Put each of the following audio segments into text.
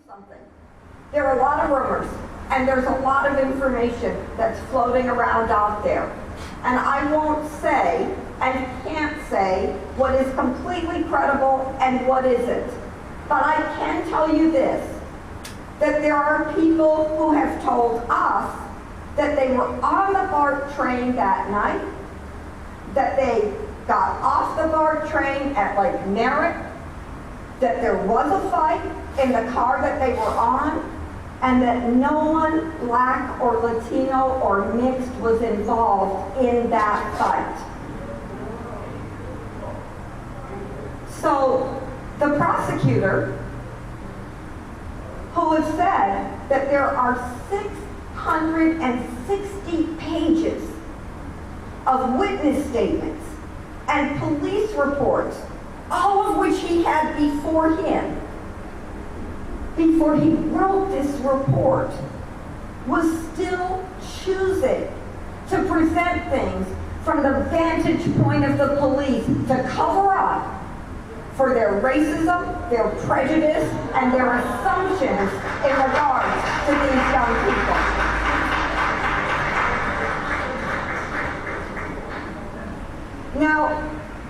something. There are a lot of rumors, and there's a lot of information that's floating around out there. And I won't say and can't say what is completely credible and what isn't. But I can tell you this, that there are people who have told us that they were on the BART train that night, that they got off the BART train at Lake Merritt, that there was a fight in the car that they were on, and that no one black or Latino or mixed was involved in that fight. So the prosecutor, who has said that there are 660 pages of witness statements and police reports, all of which he had before him, before he wrote this report, was still choosing to present things from the vantage point of the police to cover up for their racism, their prejudice, and their assumptions in regards to these young people. Now,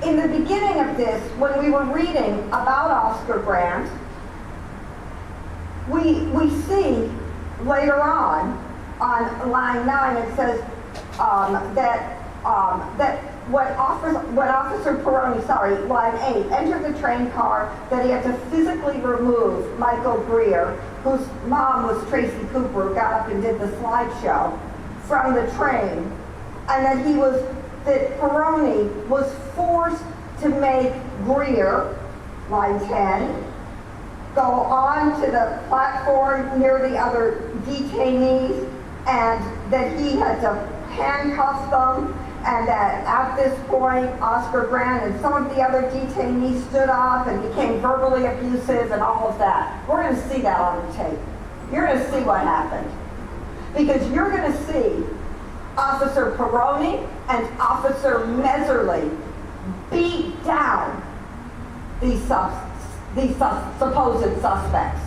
in the beginning of this, when we were reading about Oscar Grant, we see later on line 9, it says that when Officer Peroni, line 8, entered the train car, that he had to physically remove Michael Greer, whose mom was Tracy Cooper, who got up and did the slideshow, from the train, and that Peroni was forced to make Greer, line 10, go on to the platform near the other detainees, and that he had to handcuff them, and that at this point, Oscar Grant and some of the other detainees stood up and became verbally abusive and all of that. We're going to see that on the tape. You're going to see what happened. Because you're going to see Officer Peroni and Officer Meserly beat down these supposed suspects.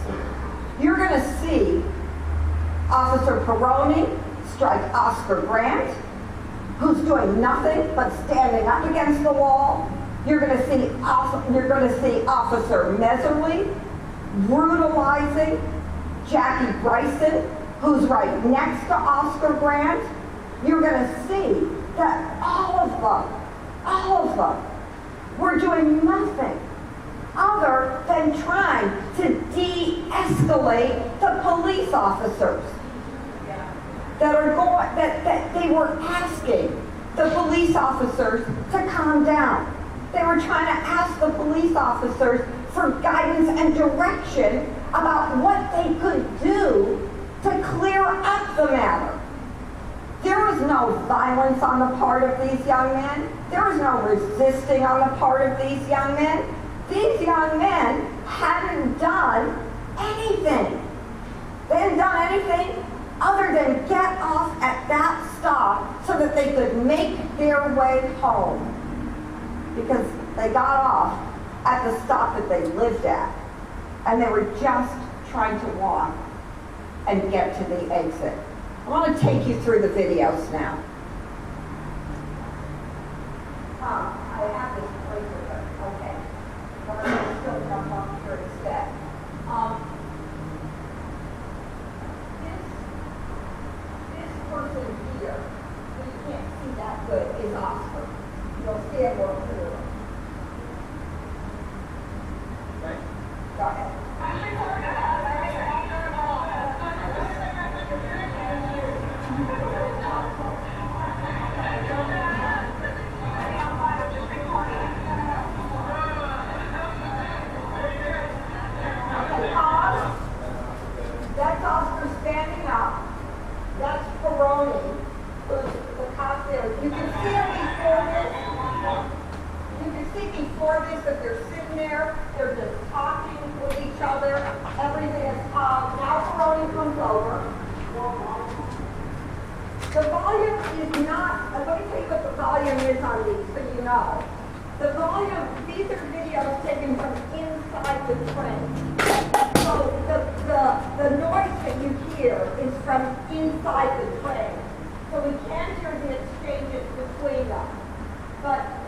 You're going to see Officer Peroni strike Oscar Grant, who's doing nothing but standing up against the wall. You're going to see Officer Meserly brutalizing Jackie Bryson, who's right next to Oscar Grant. You're going to see that all of them were doing nothing other than trying to de-escalate the police officers. That they were asking the police officers to calm down. They were trying to ask the police officers for guidance and direction about what they could do to clear up the matter. There was no violence on the part of these young men. There was no resisting on the part of these young men. These young men hadn't done anything. They hadn't done anything other than get off at that stop so that they could make their way home. Because they got off at the stop that they lived at. And they were just trying to walk and get to the exit. I want to take you through the videos now. I have this pointer, but okay. I'm going to still jump off here instead. This person here, who you can't see that good, is Oscar. You'll see it more clearly. Okay. Go ahead. That's Oscar standing up. That's Peroni, who's the cop there. You can see him before this. You can see before this that they're sitting there. They're just talking with each other. Everything is calm. Now Peroni comes over. The volume is not, let me tell you what the volume is on these so you know. The volume, these are videos taken from inside the train. So So the noise that you hear is from inside the train. So we can't hear the exchanges between them. But